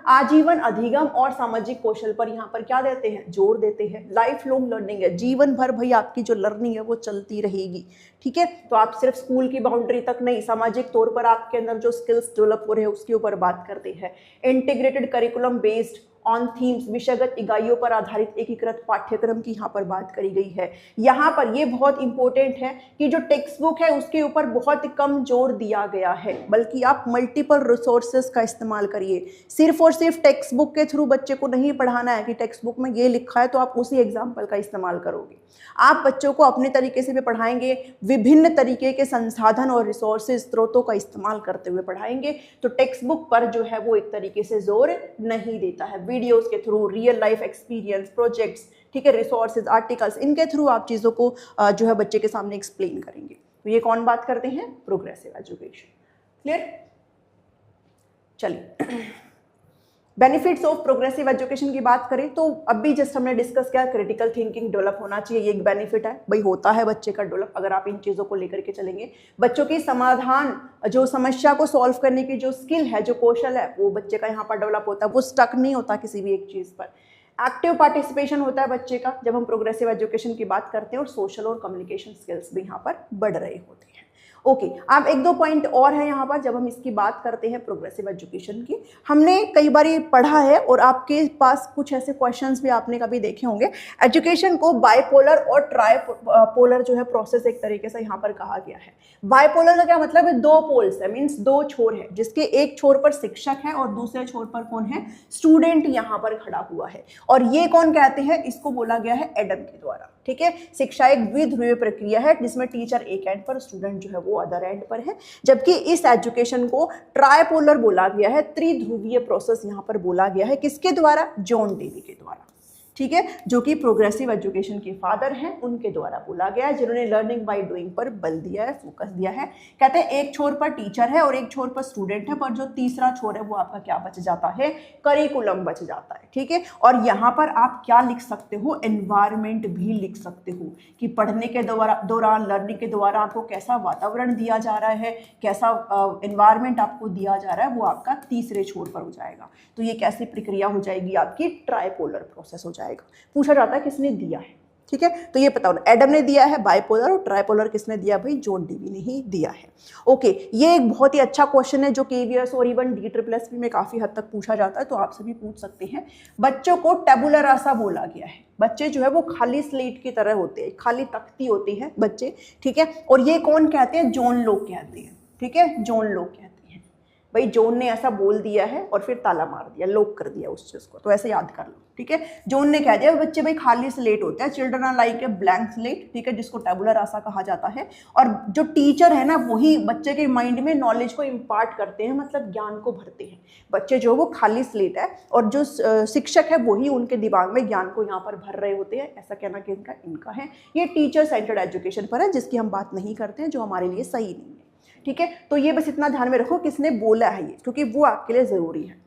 आजीवन अधिगम और सामाजिक कौशल पर यहाँ पर क्या देते हैं, जोर देते हैं। लाइफ लॉन्ग लर्निंग है, जीवन भर भाई आपकी जो लर्निंग है वो चलती रहेगी, ठीक है। तो आप सिर्फ स्कूल की बाउंड्री तक नहीं, सामाजिक तौर पर आपके अंदर जो स्किल्स डेवलप हो रहे हैं उसके ऊपर बात करते हैं। Integrated curriculum based on themes, विषयगत इकाइयों पर आधारित एकीकृत पाठ्यक्रम की यहाँ पर बात करी गई है। यहाँ पर ये बहुत इंपॉर्टेंट है कि जो टेक्स्ट बुक है उसके ऊपर बहुत कम जोर दिया गया है, बल्कि आप मल्टीपल रिसोर्सेज का इस्तेमाल करिए। सिर्फ और सिर्फ टेक्स्ट बुक के थ्रू बच्चे को नहीं पढ़ाना है कि टेक्स्ट बुक में ये लिखा है तो आप उसी एग्जाम्पल का इस्तेमाल करोगे। आप बच्चों को अपने तरीके से भी पढ़ाएंगे, विभिन्न तरीके के संसाधन और रिसोर्सेज स्रोतों का इस्तेमाल करते हुए पढ़ाएंगे। तो टेक्स्ट बुक पर जो है वो एक तरीके से जोर नहीं देता है। वीडियोस के through, real life experience, projects, ठीक है, रिसोर्सेज, आर्टिकल्स, इनके थ्रू आप चीज़ों को जो है बच्चे के सामने एक्सप्लेन करेंगे। तो ये कौन बात करते हैं, प्रोग्रेसिव एजुकेशन। क्लियर। चलिए बेनिफिट्स ऑफ प्रोग्रेसिव एजुकेशन की बात करें तो अभी जस्ट हमने डिस्कस किया, क्रिटिकल थिंकिंग डेवलप होना चाहिए, ये एक बेनिफिट है भाई, होता है बच्चे का डेवलप अगर आप इन चीज़ों को लेकर के चलेंगे। बच्चों की समाधान, जो समस्या को सॉल्व करने की जो स्किल है, जो कौशल है, वो बच्चे का यहाँ पर डेवलप होता है, वो स्टक नहीं होता किसी भी एक चीज़ पर। एक्टिव पार्टिसिपेशन होता है बच्चे का जब हम प्रोग्रेसिव एजुकेशन की बात करते हैं, और सोशल और कम्युनिकेशन स्किल्स भी यहाँ पर बढ़ रहे होते हैं। ओके अब एक दो पॉइंट और है यहाँ पर जब हम इसकी बात करते हैं प्रोग्रेसिव एजुकेशन की। हमने कई बार पढ़ा है और आपके पास कुछ ऐसे क्वेश्चंस भी आपने कभी देखे होंगे, एजुकेशन को बाइपोलर और ट्राइपोलर जो है प्रोसेस एक तरीके से यहाँ पर कहा गया है। बाइपोलर का क्या मतलब है, दो पोल्स है, मीन्स दो छोर है, जिसके एक छोर पर शिक्षक है और दूसरे छोर पर कौन है, स्टूडेंट यहाँ पर खड़ा हुआ है। और ये कौन कहते हैं, इसको बोला गया है एडम के द्वारा। ठीक है, शिक्षा एक द्विध्रुवीय प्रक्रिया है जिसमें टीचर एक एंड पर, स्टूडेंट जो है वो अदर एंड पर है, जबकि इस एजुकेशन को ट्राइपोलर बोला गया है, त्रिध्रुवीय प्रोसेस यहाँ पर बोला गया है। किसके द्वारा, जॉन डेवी के द्वारा। ठीक है, जो कि प्रोग्रेसिव एजुकेशन के फादर हैं, उनके द्वारा बोला गया है, जिन्होंने लर्निंग बाय डूइंग पर बल दिया है, फोकस दिया है। कहते हैं एक छोर पर टीचर है और एक छोर पर स्टूडेंट है, पर जो तीसरा छोर है वो आपका क्या बच जाता है, करिकुलम बच जाता है। ठीक है, और यहाँ पर आप क्या लिख सकते हो, एनवायरमेंट भी लिख सकते हो कि पढ़ने के दौरान लर्निंग के दौरान आपको कैसा वातावरण दिया जा रहा है, कैसा एनवायरमेंट आपको दिया जा रहा है, वो आपका तीसरे छोर पर हो जाएगा। तो ये कैसी प्रक्रिया हो जाएगी, आपकी ट्राइपोलर प्रोसेस हो जाएगा। पूछा जाता है किसने दिया है। ठीक है, तो ये पता होना, एडम ने दिया है बाइपोलर, और ट्राइपोलर किसने दिया भाई, जॉन डेवी ने ही दिया है। ओके, ये एक बहुत ही अच्छा क्वेश्चन है जो केवीएस और इवन DSSS में काफी हद तक पूछा जाता है, तो आप सभी पूछ सकते हैं। बच्चों को टैबुला रासा बोला गया है। बच्चे जो है वो खाली स्लेट की तरह होते हैं, खाली तख्ती होती है बच्चे। ठीक है, और ये कौन कहते हैं, जॉन लोक कहते हैं। ठीक है, जॉन लोक कहते हैं भाई, जॉन ने ऐसा बोल दिया है और फिर ताला मार दिया, लॉक कर दिया उस चीज को, तो ऐसे याद कर लो। ठीक है, जॉन ने कह दिया बच्चे भाई खाली स्लेट होते हैं, children are like a blank slate. ठीक है, जिसको टैबुला रासा कहा जाता है। और जो टीचर है ना, वही बच्चे के माइंड में नॉलेज को इम्पार्ट करते हैं, मतलब ज्ञान को भरते हैं। बच्चे जो वो खाली स्लेट है और जो शिक्षक है वही उनके दिमाग में ज्ञान को यहाँ पर भर रहे होते हैं। ऐसा कहना कि इनका है। ये टीचर सेंटर्ड एजुकेशन पर है, जिसकी हम बात नहीं करते हैं, जो हमारे लिए सही नहीं है। ठीक है, तो ये बस इतना ध्यान में रखो किसने बोला है ये, क्योंकि वो आपके लिए जरूरी है।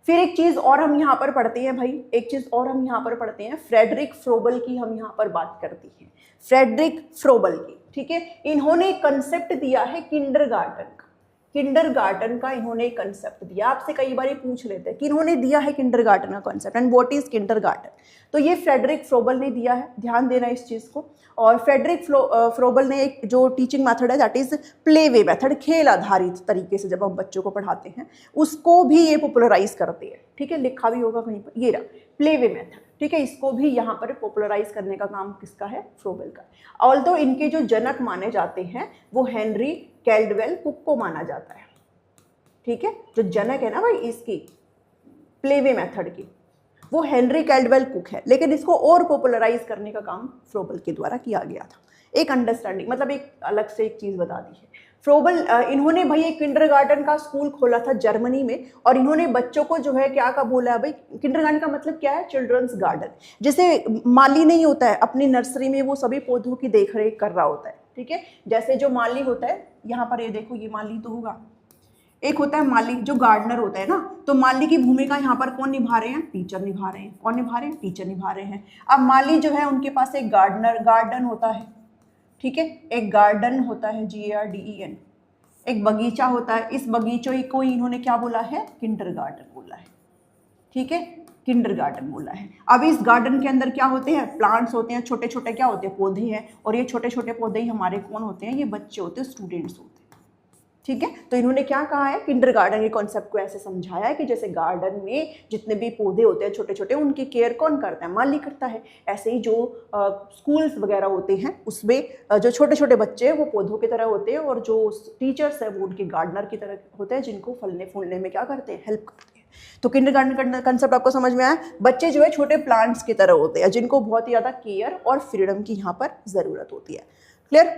फिर एक चीज और हम यहाँ पर पढ़ते हैं भाई, एक चीज और हम यहाँ पर पढ़ते हैं, फ्रेडरिक फ्रोबल की हम यहाँ पर बात करती हैं, फ्रेडरिक फ्रोबल की। ठीक है, इन्होंने कंसेप्ट दिया है किंडरगार्टन का। किंडरगार्टन का इन्होंने कंसेप्ट दिया। आपसे कई बार पूछ लेते हैं कि इन्होंने दिया है किंडरगार्टन का concept, and what is kindergarten. तो ये फ्रेडरिक फ्रोबल ने दिया है, ध्यान देना इस चीज को। और फ्रेडरिक फ्रोबल ने एक जो टीचिंग मेथड है, that is play way method, खेल आधारित तरीके से जब हम बच्चों को पढ़ाते हैं, उसको भी ये पॉपुलराइज करते हैं। ठीक है, लिखा भी होगा कहीं पर, ये रहा प्ले वे मेथड। ठीक है, इसको भी यहाँ पर पॉपुलराइज करने का काम किसका है, फ्रोबल का। ऑल्दो इनके जो जनक माने जाते हैं वो हेनरी कैल्डवेल कुक को माना जाता है। ठीक है, जो जनक है ना भाई इसकी प्ले वे मेथड की, वो हेनरी कैल्डवेल कुक है, लेकिन इसको और पॉपुलराइज करने का काम फ्रोबल के द्वारा किया गया था। एक अंडरस्टैंडिंग, मतलब एक अलग से एक चीज बता दी है। फ्रोबल इन्होंने भाई एक किंडरगार्टन का स्कूल खोला था जर्मनी में, और इन्होंने बच्चों को जो है क्या का बोला है भाई, किंडरगार्टन का मतलब क्या है, चिल्ड्रंस गार्डन। जैसे माली नहीं होता है अपनी नर्सरी में, वो सभी पौधों की देखरेख कर रहा होता है। ठीक है, जैसे जो माली होता है, यहाँ पर ये देखो, ये माली तो होगा, एक होता है माली जो गार्डनर होता है ना, तो माली की भूमिका यहाँ पर कौन निभा रहे हैं, टीचर निभा रहे हैं। कौन निभा रहे हैं, टीचर निभा रहे हैं। अब माली जो है उनके पास एक गार्डन होता है। ठीक है, एक गार्डन होता है, GARDEN, एक बगीचा होता है। इस बगीचे को इन्होंने क्या बोला है, किंडरगार्टन बोला है। ठीक है, किंडरगार्टन बोला है। अब इस गार्डन के अंदर क्या होते हैं, प्लांट्स होते हैं, छोटे छोटे क्या होते हैं, पौधे हैं, और ये छोटे छोटे पौधे ही हमारे कौन होते हैं, ये बच्चे होते हैं, स्टूडेंट्स होते हैं। ठीक है, तो इन्होंने क्या कहा है, किंडरगार्टन के कॉन्सेप्ट को ऐसे समझाया है कि जैसे गार्डन में जितने भी पौधे होते हैं छोटे छोटे, उनकी केयर कौन करता है, माली करता है। ऐसे ही जो स्कूल्स वगैरह होते हैं उसमें जो छोटे छोटे बच्चे हैं वो पौधों की तरह होते हैं, और जो टीचर्स हैं वो उनके गार्डनर की तरह होते हैं, जिनको फलने फूलने में क्या करते हैं, हेल्प करते हैं। तो किंडरगार्टन का कंसेप्ट आपको समझ में आया। बच्चे जो है छोटे प्लांट्स की तरह होते हैं, जिनको बहुत ही ज़्यादा केयर और फ्रीडम की यहाँ पर ज़रूरत होती है। क्लियर,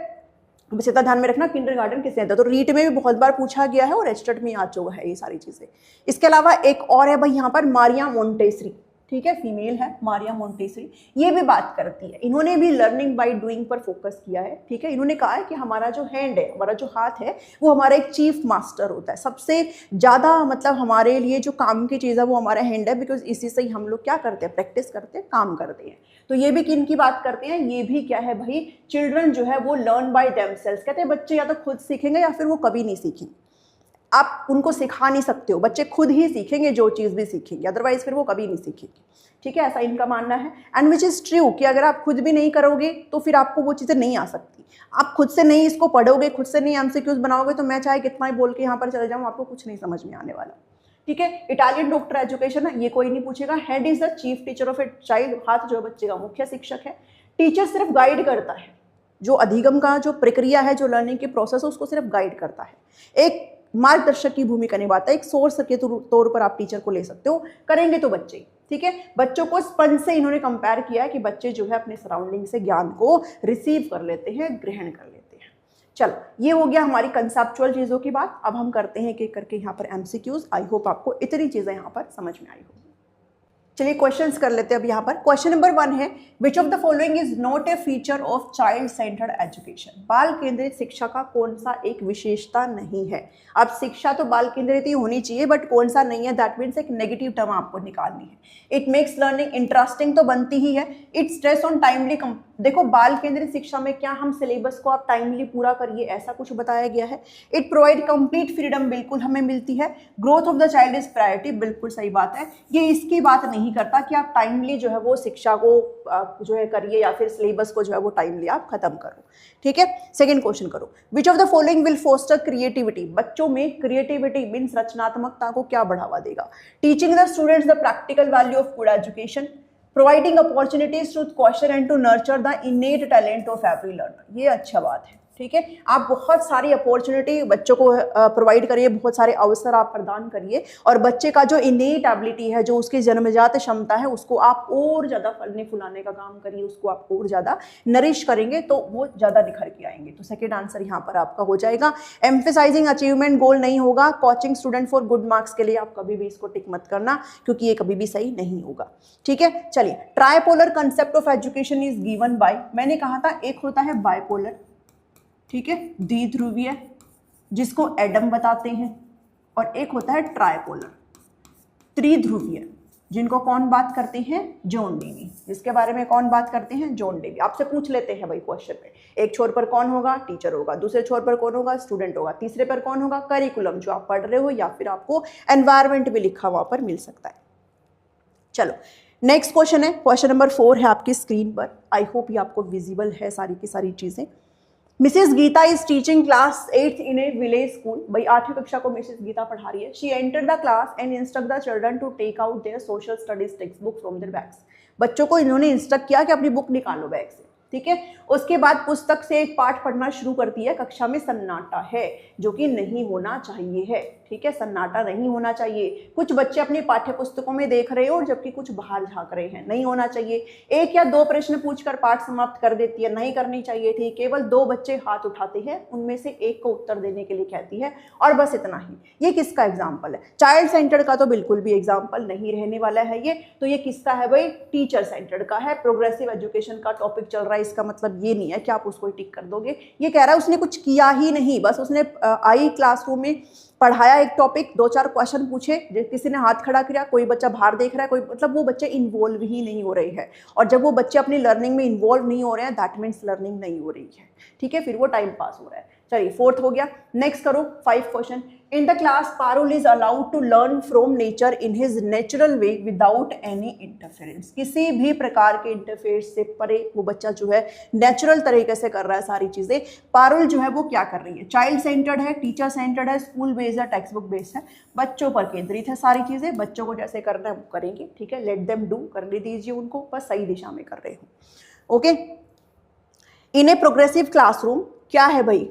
बस इतना ध्यान में रखना किंडरगार्टन किसने दिया। तो रीट में भी बहुत बार पूछा गया है और एचटेट में आ चुका है ये सारी चीजें। इसके अलावा एक और है भाई यहाँ पर, मारिया मोंटेसरी। ठीक है, फीमेल है मारिया मोंटेसरी, ये भी बात करती है। इन्होंने भी लर्निंग बाय डूइंग पर फोकस किया है। ठीक है, इन्होंने कहा है कि हमारा जो हैंड है, हमारा जो हाथ है, वो हमारा एक चीफ मास्टर होता है। सबसे ज़्यादा मतलब हमारे लिए जो काम की चीज़ है वो हमारा हैंड है, बिकॉज इसी से ही हम लोग क्या करते हैं, प्रैक्टिस करते हैं, काम करते हैं। तो ये भी किन की बात करते हैं, ये भी क्या है भाई, चिल्ड्रन जो है वो लर्न बाय देमसेल्व्स। कहते हैं बच्चे या तो खुद सीखेंगे या फिर वो कभी नहीं सीखेंगे। आप उनको सिखा नहीं सकते हो, बच्चे खुद ही सीखेंगे जो चीज़ भी सीखेंगे, अदरवाइज फिर वो कभी नहीं सीखेंगे। ठीक है, ऐसा इनका मानना है। एंड विच इज़ ट्रू कि अगर आप खुद भी नहीं करोगे तो फिर आपको वो चीज़ें नहीं आ सकती। आप खुद से नहीं इसको पढ़ोगे, खुद से नहीं MCQs बनाओगे, तो मैं चाहे कितना ही बोल के यहाँ पर चले जाऊँ, आपको कुछ नहीं समझ में आने वाला। ठीक है, इटालियन डॉक्टर एजुकेशन है, ये कोई नहीं पूछेगा। Head is the chief teacher of a child, हाथ जो बच्चे का मुख्य शिक्षक है। टीचर सिर्फ गाइड करता है, जो अधिगम का जो प्रक्रिया है, जो लर्निंग की प्रोसेस है, उसको सिर्फ गाइड करता है, एक मार्गदर्शक की भूमिका निभाता है, एक सोर्स के तौर पर आप टीचर को ले सकते हो, करेंगे तो बच्चे। ठीक है, बच्चों को स्पंज से इन्होंने कंपेयर किया है कि बच्चे जो है अपने सराउंडिंग से ज्ञान को रिसीव कर लेते हैं, ग्रहण कर लेते हैं। चलो, ये हो गया हमारी कंसेप्चुअल चीज़ों की बात। अब हम करते हैं एक करके यहाँ पर MCQs। आई होप आपको इतनी चीज़ें यहाँ पर समझ में आई होगी। चलिए क्वेश्चंस कर लेते हैं अब यहाँ पर। क्वेश्चन नंबर 1 है, which of the following is not a feature of child centred education. बाल केंद्रित शिक्षा का कौन सा एक विशेषता नहीं है। अब शिक्षा तो बाल केंद्रित ही होनी चाहिए, बट कौन सा नहीं है, दैट मीन्स एक नेगेटिव टर्म आपको निकालनी है। इट मेक्स लर्निंग इंटरेस्टिंग तो बनती ही है। इट स्ट्रेस ऑन टाइमली, देखो बाल केंद्रित शिक्षा में क्या हम सिलेबस को आप टाइमली पूरा करिए ऐसा कुछ बताया गया है। इट प्रोवाइड कंप्लीट फ्रीडम, बिल्कुल हमें मिलती है। Growth of the child is priority, बिल्कुल सही बात है। ये इसकी बात नहीं करता कि आप टाइमली जो है वो शिक्षा को जो है करिए या फिर सिलेबस को जो है वो टाइमली आप खत्म करो। ठीक है, सेकंड क्वेश्चन करो, which of the following will foster creativity. बच्चों में क्रिएटिविटी मीन्स रचनात्मकता को क्या बढ़ावा देगा। Teaching the students the practical value of good education, providing opportunities to question and to nurture the innate talent of every learner. ये अच्छा बात है। ठीक है, आप बहुत सारी अपॉर्चुनिटी बच्चों को प्रोवाइड करिए, बहुत सारे अवसर आप प्रदान करिए, और बच्चे का जो इनेट एबिलिटी है, जो उसकी जन्मजात क्षमता है, उसको आप और ज़्यादा फलने फुलाने का काम करिए, उसको आप और ज़्यादा नरिश करेंगे तो वो ज़्यादा निखर के आएंगे। तो सेकेंड आंसर यहाँ पर आपका हो जाएगा। एम्फेसाइजिंग अचीवमेंट गोल नहीं होगा। Coaching student for good marks के लिए आप कभी भी इसको टिक मत करना, क्योंकि ये कभी भी सही नहीं होगा। ठीक है, चलिए, tripolar concept of education is given by, मैंने कहा था एक होता है बाइपोलर, ठीक है, द्विध्रुवीय, जिसको एडम बताते हैं, और एक होता है ट्राइपोलर, त्रिध्रुवीय, जिनको कौन बात करते हैं, जॉन डेवी, जिसके बारे में कौन बात करते हैं, जॉन डेवी। आपसे पूछ लेते हैं भाई क्वेश्चन में, एक छोर पर कौन होगा, टीचर होगा, दूसरे छोर पर कौन होगा, स्टूडेंट होगा, तीसरे पर कौन होगा, करिकुलम जो आप पढ़ रहे हो, या फिर आपको एनवायरमेंट भी लिखा वहां पर मिल सकता है। चलो, नेक्स्ट क्वेश्चन है, क्वेश्चन नंबर 4 है आपकी स्क्रीन पर। आई होप ये आपको विजिबल है सारी की सारी चीजें। Mrs Geeta is teaching class 8th in a village school. भाई 8वीं कक्षा को मिसेस गीता पढ़ा रही है। She enter the class and instruct the children to take out their social studies textbook from their bags. बच्चों को इन्होंने इंस्ट्रक्ट किया कि अपनी बुक निकालो बैग से। ठीक है, उसके बाद पुस्तक से एक पाठ पढ़ना शुरू करती है। कक्षा में सन्नाटा है, जो कि नहीं होना चाहिए है। ठीक है, सन्नाटा नहीं होना चाहिए। कुछ बच्चे अपनी पाठ्य पुस्तकों में देख रहे हो, जबकि कुछ बाहर झांक रहे हैं, नहीं होना चाहिए। 1 या 2 प्रश्न पूछकर पाठ समाप्त कर देती है, नहीं करनी चाहिए थी। केवल 2 बच्चे हाथ उठाते हैं, उनमें से एक को उत्तर देने के लिए कहती है, और बस इतना ही। ये किसका एग्जाम्पल है? चाइल्ड सेंटर्ड का तो बिल्कुल भी एग्जाम्पल नहीं रहने वाला है ये। तो ये किसका है भाई? टीचर सेंटर्ड का है। प्रोग्रेसिव एजुकेशन का टॉपिक चल रहा है, इसका मतलब ये नहीं है कि आप उसको टिक कर दोगे। ये कह रहा है उसने कुछ किया ही नहीं, बस उसने आई क्लासरूम में पढ़ाया एक टॉपिक, 2-4 क्वेश्चन पूछे, किसी ने हाथ खड़ा किया, कोई बच्चा बाहर देख रहा है, कोई मतलब वो बच्चे इन्वॉल्व ही नहीं हो रहे हैं। और जब वो बच्चे अपनी लर्निंग में इन्वॉल्व नहीं हो रहे हैं, दैट मीन्स लर्निंग नहीं हो रही है। ठीक है, फिर वो टाइम पास हो रहा है। चलिए, 4th हो गया। नेक्स्ट करो 5 question. In the class Parul is allowed to learn from nature in his natural way without any interference. किसी भी प्रकार के इंटरफेरेंस से परे वो बच्चा जो है नेचुरल तरीके से कर रहा है सारी चीजें। पारुल जो है वो क्या कर रही है? चाइल्ड सेंटर्ड है, टीचर सेंटर्ड है, स्कूल बेस्ड है, टेक्स्ट बुक बेस्ड है, बच्चों पर केंद्रित है सारी चीजें। बच्चों को जैसे करना है वो करेंगे। ठीक है, लेट देम डू, करने दीजिए उनको, बस सही दिशा में कर रहे हो। Okay, in a progressive classroom क्या है भाई?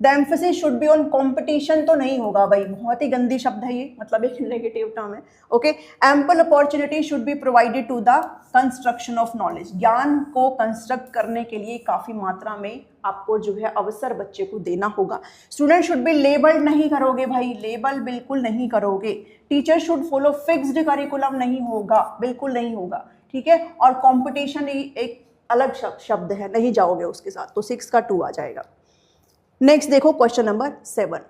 The emphasis should be on competition तो नहीं होगा भाई, बहुत ही गंदी शब्द है ये, मतलब एक नेगेटिव टर्म है। Okay, ample opportunity should be provided to the construction of knowledge. ज्ञान को कंस्ट्रक्ट करने के लिए काफी मात्रा में आपको जो है अवसर बच्चे को देना होगा। स्टूडेंट शुड बी लेबल्ड, नहीं करोगे भाई, लेबल बिल्कुल नहीं करोगे। Teacher should follow fixed curriculum, नहीं होगा, बिल्कुल नहीं होगा। ठीक है, और कॉम्पिटिशन एक अलग शब्द है, नहीं जाओगे उसके साथ, तो 6 का 2 आ जाएगा। नेक्स्ट देखो question number 7।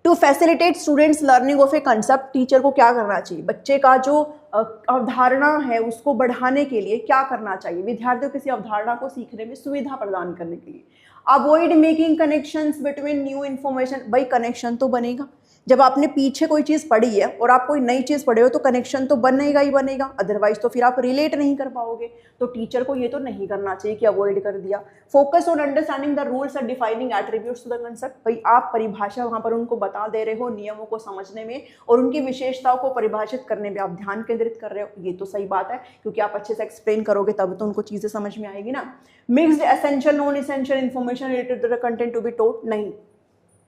To facilitate students learning of a concept, teacher को क्या करना चाहिए, बच्चे का जो अवधारणा है उसको बढ़ाने के लिए क्या करना चाहिए, विद्यार्थियों किसी अवधारणा को सीखने में सुविधा प्रदान करने के लिए। Avoid making connections between new information, भाई कनेक्शन तो बनेगा, जब आपने पीछे कोई चीज़ पढ़ी है और आप कोई नई चीज़ पढ़े हो तो कनेक्शन तो बनेगा ही बनेगा, अदरवाइज तो फिर आप रिलेट नहीं कर पाओगे। तो टीचर को ये तो नहीं करना चाहिए कि अवॉइड कर दिया। Focus on understanding the rules and defining attributes to the concept, भाई आप परिभाषा वहाँ पर उनको बता दे रहे हो, नियमों को समझने में और उनकी विशेषताओं को परिभाषित करने में आप ध्यान केंद्रित कर रहे हो, ये तो सही बात है, क्योंकि आप अच्छे से एक्सप्लेन करोगे तब तो उनको चीज़ें समझ में आएगी ना। Mixed essential non essential information related to the content to be taught, नहीं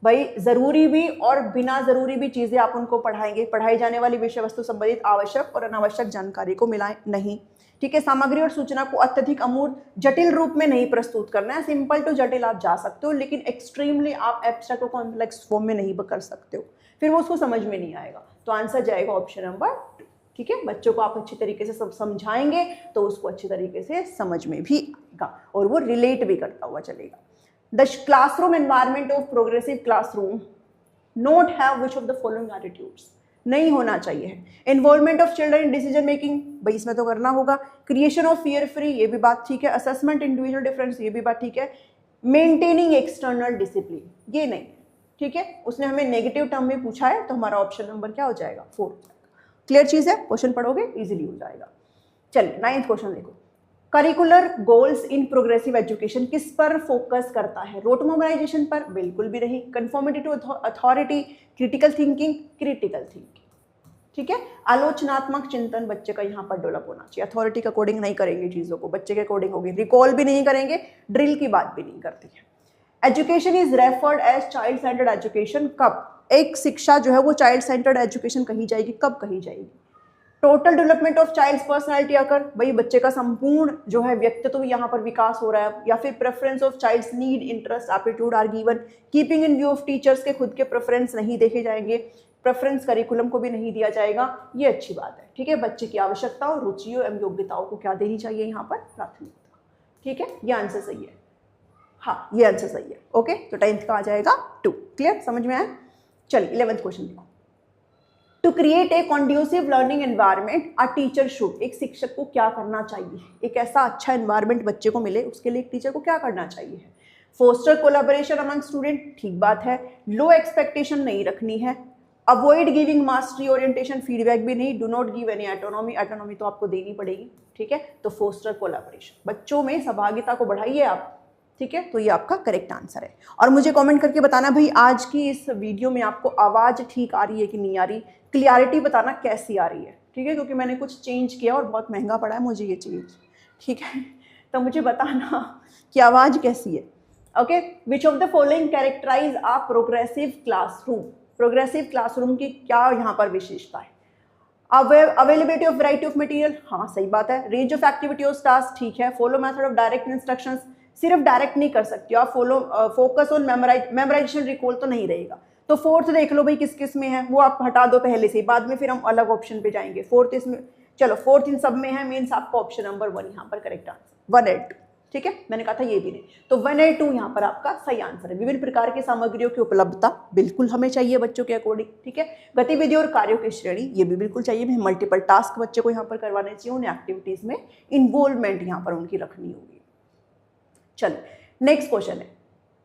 भाई जरूरी भी और बिना जरूरी भी चीजें आप उनको पढ़ाएंगे, पढ़ाई जाने वाली विषय वस्तु संबंधित आवश्यक और अनावश्यक जानकारी को मिलाएं नहीं, ठीक है। सामग्री और सूचना को अत्यधिक अमूर्त जटिल रूप में नहीं प्रस्तुत करना है, सिंपल टू जटिल आप जा सकते हो, लेकिन एक्सट्रीमली आप एब्स्ट्रैक्ट और कॉम्प्लेक्स फॉर्म में नहीं कर सकते हो, फिर वो उसको समझ में नहीं आएगा। तो आंसर जाएगा ऑप्शन नंबर 2, ठीक है। बच्चों को आप अच्छी तरीके से सब समझाएंगे तो उसको अच्छी तरीके से समझ में भी आएगा और वो रिलेट भी करता हुआ चलेगा। The classroom environment of progressive classroom not have which of the following attitudes, नहीं होना चाहिए। Involvement of children in decision making, भाई इसमें तो करना होगा। Creation of fear free, ये भी बात ठीक है। Assessment individual difference, ये भी बात ठीक है। Maintaining external discipline, ये नहीं, ठीक है। उसने हमें नेगेटिव टर्म में पूछा है तो हमारा ऑप्शन नंबर क्या हो जाएगा 4। क्लियर चीज है, क्वेश्चन पढ़ोगे इजीली हो जाएगा। चलिए 9th क्वेश्चन देखो। Curricular goals in progressive education किस पर फोकस करता है, रोट मेमोराइजेशन पर, बिल्कुल भी नहीं। Conformity to authority, critical thinking, ठीक है। आलोचनात्मक चिंतन बच्चे का यहाँ पर डेवलप होना चाहिए, अथॉरिटी के अकॉर्डिंग नहीं करेंगे चीजों को, बच्चे के अकॉर्डिंग होगी, रिकॉल भी नहीं करेंगे, ड्रिल की बात भी नहीं करती है। Education is referred as child centred education, कब एक शिक्षा जो है वो चाइल्ड सेंटर्ड एजुकेशन कही जाएगी, कब कही जाएगी। Total development of child's personality occur, भाई बच्चे का संपूर्ण जो है व्यक्तित्व यहाँ पर विकास हो रहा है। या फिर preference of child's need interest aptitude are given, keeping in view of teachers के खुद के प्रेफरेंस नहीं देखे जाएंगे, प्रेफरेंस करिकुलम को भी नहीं दिया जाएगा, ये अच्छी बात है, ठीक है। बच्चे की आवश्यकताओं, रुचियों एवं योग्यताओं को क्या देनी चाहिए यहाँ पर प्राथमिकता, ठीक है। ये आंसर सही है, हाँ ये आंसर सही है, ओके। तो 10th का आ जाएगा 2, क्लियर, समझ में आया। चलिए 11th क्वेश्चन देखो। To create a conducive learning environment a teacher should, एक शिक्षक को क्या करना चाहिए, एक ऐसा अच्छा एनवायरनमेंट बच्चे को मिले उसके लिए एक टीचर को क्या करना चाहिए। फोस्टर कोलैबोरेशन अमंग स्टूडेंट, ठीक बात है। लो एक्सपेक्टेशन नहीं रखनी है। Avoid giving mastery orientation, feedback भी नहीं। Do not give any autonomy, autonomy तो आपको देनी पड़ेगी, ठीक है। तो फोस्टर कोलैबोरेशन, बच्चों में सहभागिता को बढ़ाइए आप, ठीक है। तो ये आपका करेक्ट आंसर है। और मुझे कमेंट करके बताना भाई आज की इस वीडियो में आपको आवाज़ ठीक आ रही है कि नहीं आ रही, क्लियरिटी बताना कैसी आ रही है, ठीक है। क्योंकि मैंने कुछ चेंज किया और बहुत महंगा पड़ा है मुझे ये चीज़, ठीक है। तो मुझे बताना कि आवाज़ कैसी है, okay. Which of the following characterise a progressive classroom, progressive classroom की क्या यहाँ पर विशेषता है। Availability of variety of material, हाँ सही बात है। Range of activity of task, ठीक है। Follow method of direct instructions, सिर्फ डायरेक्ट नहीं कर सकते आप, follow focus on memorisation, recall तो नहीं रहेगा। तो 4th देख लो भाई किस किस में है, वो आप हटा दो पहले से, बाद में फिर हम अलग ऑप्शन पे जाएंगे। 4th इसमें, चलो 4th इन सब में है, मीन्स आपका ऑप्शन नंबर 1 यहाँ पर करेक्ट आंसर, 1 और 2, ठीक है। मैंने कहा था ये भी नहीं, तो 1 और 2 यहाँ पर आपका सही आंसर है। विभिन्न प्रकार की सामग्रियों की उपलब्धता बिल्कुल हमें चाहिए बच्चों के अकॉर्डिंग, ठीक है। गतिविधियों और कार्यों की श्रेणी, ये भी बिल्कुल चाहिए। मल्टीपल टास्क बच्चे को यहाँ पर करवाने चाहिए, उन्हें एक्टिविटीज में इन्वॉल्वमेंट यहाँ पर उनकी रखनी होगी। चलो नेक्स्ट क्वेश्चन है,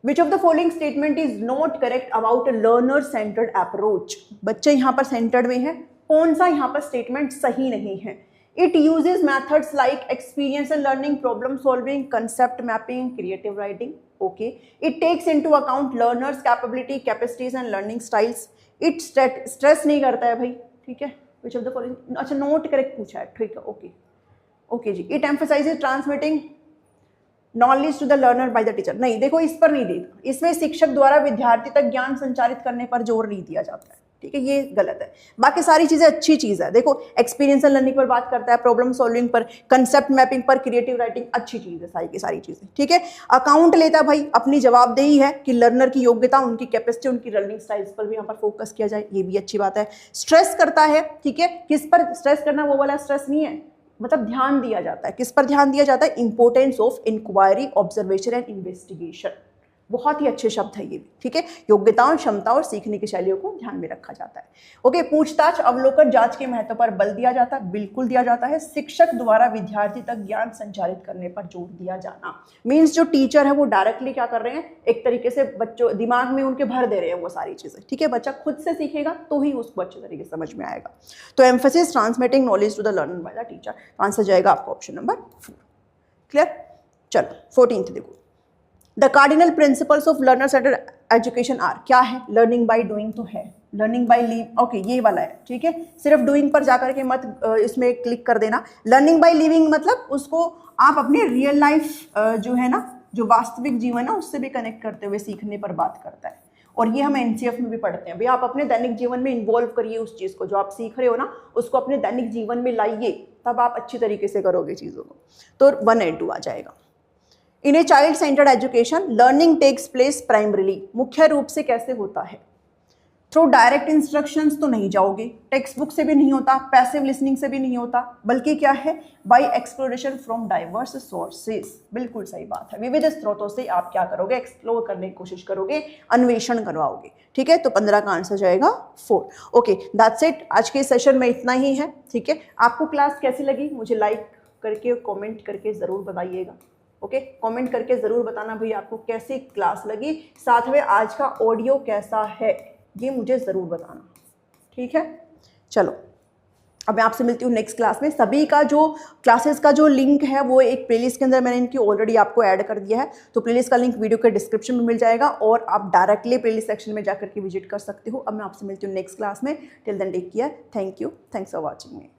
which of the following statement is not correct about a learner centred approach, बच्चे यहाँ पर सेंटर्ड में है, कौन सा यहाँ पर स्टेटमेंट सही नहीं है। It uses methods like experience and learning, problem solving, concept mapping, creative writing, okay. It takes into account learners capability, capacities and learning styles, it stress नहीं करता है भाई, ठीक है। विच ऑफ द फॉलोइंग, अच्छा नॉट करेक्ट पूछा है, ठीक है, ओके ओके जी। It emphasises transmitting knowledge to the learner by the teacher, नहीं देखो इस पर नहीं देगा, इसमें शिक्षक द्वारा विद्यार्थी तक ज्ञान संचारित करने पर जोर नहीं दिया जाता है, ठीक है, ये गलत है। बाकी सारी चीजें अच्छी चीज है, देखो एक्सपीरियंस एंड लर्निंग पर बात करता है, प्रॉब्लम सॉल्विंग पर, कंसेप्ट मैपिंग पर, क्रिएटिव राइटिंग, अच्छी चीज है सारी की सारी चीजें, ठीक है। अकाउंट लेता भाई, अपनी जवाबदेही है कि लर्नर की योग्यता, उनकी कैपेसिटी, उनकी लर्निंग स्टाइल्स पर भी यहाँ पर फोकस किया जाए, ये भी अच्छी बात है। स्ट्रेस करता है, ठीक है, किस पर स्ट्रेस करना, वो वाला स्ट्रेस नहीं है, मतलब ध्यान दिया जाता है, किस पर ध्यान दिया जाता है, importance of inquiry, observation and investigation, बहुत ही अच्छे शब्द है ये भी, ठीक है। योग्यताओं, क्षमता और सीखने की शैलियों को ध्यान में रखा जाता है। ओके, पूछताछ, अवलोकन, जांच के महत्व पर बल दिया जाता है, बिल्कुल दिया जाता है। शिक्षक द्वारा विद्यार्थी तक ज्ञान संचारित करने पर जोर दिया जाना, मीन्स जो टीचर है वो डायरेक्टली क्या कर रहे हैं, एक तरीके से बच्चों दिमाग में उनके भर दे रहे हैं वो सारी चीजें, ठीक है। बच्चा खुद से सीखेगा तो ही उसको अच्छे तरीके से समझ में आएगा। तो emphasis transmitting knowledge to the learner by the teacher, answer जाएगा आपका ऑप्शन नंबर 4। क्लियर। चलो 14th देखो, the cardinal principles of learner centred education are, क्या है, लर्निंग बाय डूइंग तो है, लर्निंग बाय लिव, ओके ये वाला है, ठीक है। सिर्फ डूइंग पर जाकर के मत इसमें क्लिक कर देना। लर्निंग बाय लिविंग मतलब उसको आप अपने रियल लाइफ जो है ना, जो वास्तविक जीवन है उससे भी कनेक्ट करते हुए सीखने पर बात करता है। और ये हम एनसीएफ में भी पढ़ते हैं, भाई आप अपने दैनिक जीवन में इन्वॉल्व करिए उस चीज़ को, जो आप सीख रहे हो ना उसको अपने दैनिक जीवन में लाइए, तब आप अच्छी तरीके से करोगे चीज़ों को। तो 1 and 2 आ जाएगा। In a child centred education learning takes place primarily, मुख्य रूप से कैसे होता है, थ्रू डायरेक्ट इंस्ट्रक्शंस तो नहीं जाओगे, टेक्स्ट बुक से भी नहीं होता, पैसिव लिसनिंग से भी नहीं होता, बल्कि क्या है, by exploration from diverse sources, बिल्कुल सही बात है। विविध स्रोतों से आप क्या करोगे, एक्सप्लोर करने की कोशिश करोगे, अन्वेषण करवाओगे, ठीक है। तो 15 का आंसर जाएगा 4। ओके, दैट्स इट, आज के सेशन में इतना ही है, ठीक है। आपको क्लास कैसी लगी मुझे लाइक करके कॉमेंट करके ज़रूर बताइएगा। ओके, कमेंट करके ज़रूर बताना भाई आपको कैसी क्लास लगी, साथ में आज का ऑडियो कैसा है ये मुझे ज़रूर बताना, ठीक है। चलो अब मैं आपसे मिलती हूँ नेक्स्ट क्लास में। सभी का जो क्लासेस का जो लिंक है वो एक प्लेलिस्ट के अंदर मैंने इनकी ऑलरेडी आपको ऐड कर दिया है, तो प्लेलिस्ट का लिंक वीडियो के डिस्क्रिप्शन में मिल जाएगा और आप डायरेक्टली प्लेलिस्ट सेक्शन में जाकर के विजिट कर सकते हो। अब मैं आपसे मिलती हूँ नेक्स्ट क्लास में। Till then take care, thank you, thanks for watching me.